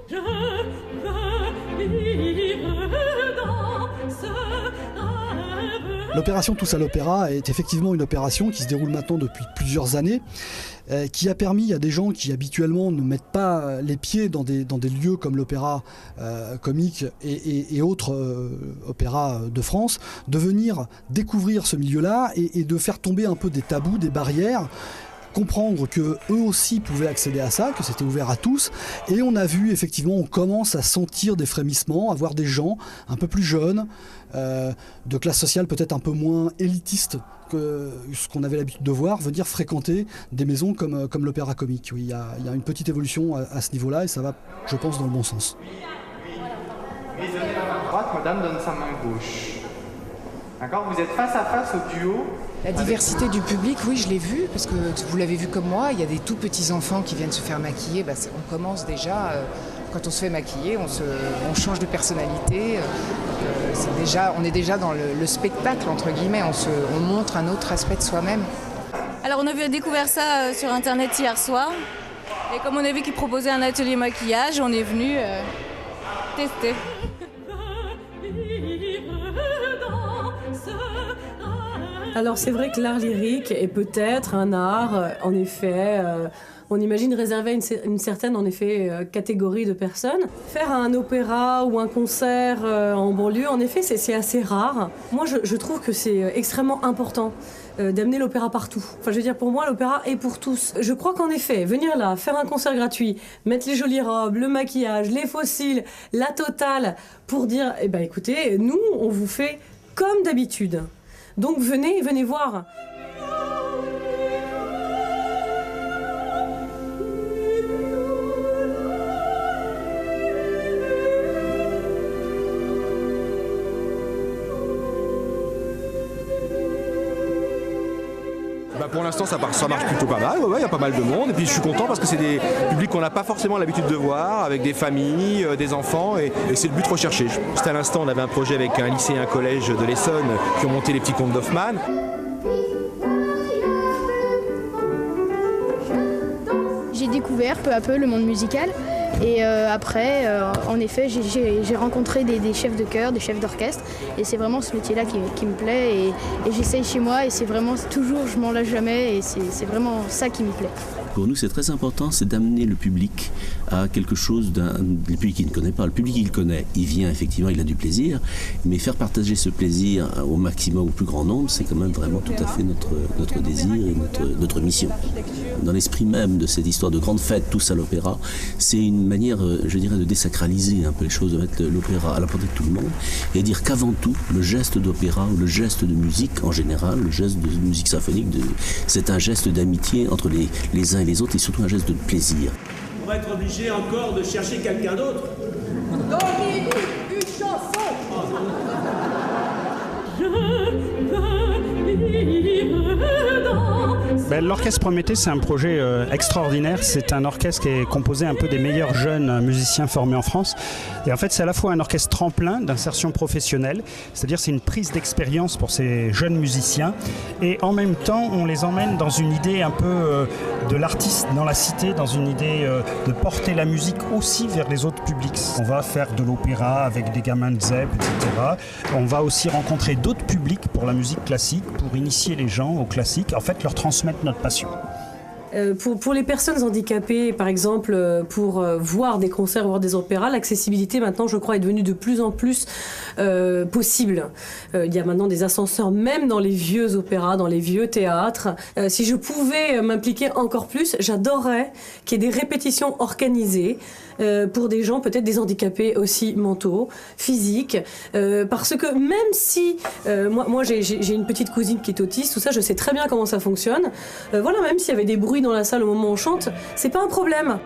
Je veux vivre dans ce rêve. L'opération Tous à l'Opéra est effectivement une opération qui se déroule maintenant depuis plusieurs années, qui a permis à des gens qui habituellement ne mettent pas les pieds dans des lieux comme l'Opéra Comique et autres opéras de France, de venir découvrir ce milieu-là et de faire tomber un peu des tabous, des barrières, comprendre qu'eux aussi pouvaient accéder à ça, que c'était ouvert à tous. Et on a vu, effectivement, on commence à sentir des frémissements, à voir des gens un peu plus jeunes, de classe sociale peut-être un peu moins élitiste que ce qu'on avait l'habitude de voir, venir fréquenter des maisons comme l'Opéra Comique. Oui, il y a une petite évolution à ce niveau-là et ça va, je pense, dans le bon sens. Mise à la main droite, madame donne sa main gauche. D'accord, vous êtes face à face au duo. La diversité du public, oui, je l'ai vu, parce que vous l'avez vu comme moi, il y a des tout petits enfants qui viennent se faire maquiller. On commence déjà, quand on se fait maquiller, on change de personnalité. On est déjà dans le spectacle, entre guillemets, on montre un autre aspect de soi-même. Alors on a découvert ça sur internet hier soir, et comme on a vu qu'ils proposaient un atelier maquillage, on est venu tester. Alors c'est vrai que l'art lyrique est peut-être un art, en effet, on imagine réservé à une certaine en effet, catégorie de personnes. Faire un opéra ou un concert en banlieue, en effet, c'est assez rare. Moi, je trouve que c'est extrêmement important d'amener l'opéra partout. Enfin, je veux dire, pour moi, l'opéra est pour tous. Je crois qu'en effet, venir là, faire un concert gratuit, mettre les jolies robes, le maquillage, les fossiles, la totale, pour dire, eh ben, écoutez, nous, on vous fait comme d'habitude. Donc venez voir. Pour l'instant, ça marche plutôt pas mal. Il y a pas mal de monde. Et puis je suis content parce que c'est des publics qu'on n'a pas forcément l'habitude de voir, avec des familles, des enfants. Et c'est le but recherché. Juste à l'instant, on avait un projet avec un lycée et un collège de l'Essonne qui ont monté les petits contes d'Hoffmann. J'ai découvert peu à peu le monde musical. Et après, en effet, j'ai rencontré des chefs de chœur, des chefs d'orchestre. Et c'est vraiment ce métier-là qui me plaît. Et j'essaye chez moi et c'est vraiment toujours, je m'en lâche jamais. Et c'est vraiment ça qui me plaît. Pour nous, c'est très important, c'est d'amener le public à quelque chose le public qui ne connaît pas. Le public, il connaît, il vient effectivement, il a du plaisir, mais faire partager ce plaisir au maximum, au plus grand nombre, c'est quand même vraiment tout à fait notre désir et notre mission. Dans l'esprit même de cette histoire de grande fête, tous à l'opéra, c'est une manière, je dirais, de désacraliser un peu les choses, de mettre l'opéra à la portée de tout le monde, et dire qu'avant tout, le geste d'opéra ou le geste de musique en général, le geste de musique symphonique, c'est un geste d'amitié entre les uns et les autres, et surtout un geste de plaisir. On va être obligé encore de chercher quelqu'un d'autre. Dominique, une chanson. Je veux vivre dans L'Orchestre Prométhée, c'est un projet extraordinaire. C'est un orchestre qui est composé un peu des meilleurs jeunes musiciens formés en France. Et en fait, c'est à la fois un orchestre tremplin d'insertion professionnelle, c'est-à-dire c'est une prise d'expérience pour ces jeunes musiciens. Et en même temps, on les emmène dans une idée un peu de l'artiste dans la cité, dans une idée de porter la musique aussi vers les autres publics. On va faire de l'opéra avec des gamins de ZEP, etc. On va aussi rencontrer d'autres publics pour la musique classique, pour initier les gens au classique, en fait leur transmettre notre passion. Pour les personnes handicapées, par exemple, pour voir des concerts, voir des opéras, l'accessibilité maintenant, je crois, est devenue de plus en plus possible. Il y a maintenant des ascenseurs même dans les vieux opéras, dans les vieux théâtres. Si je pouvais m'impliquer encore plus, j'adorerais qu'il y ait des répétitions organisées pour des gens, peut-être des handicapés aussi mentaux, physiques, parce que même si moi j'ai une petite cousine qui est autiste, tout ça, je sais très bien comment ça fonctionne. Voilà, même s'il y avait des bruits dans la salle au moment où on chante, c'est pas un problème.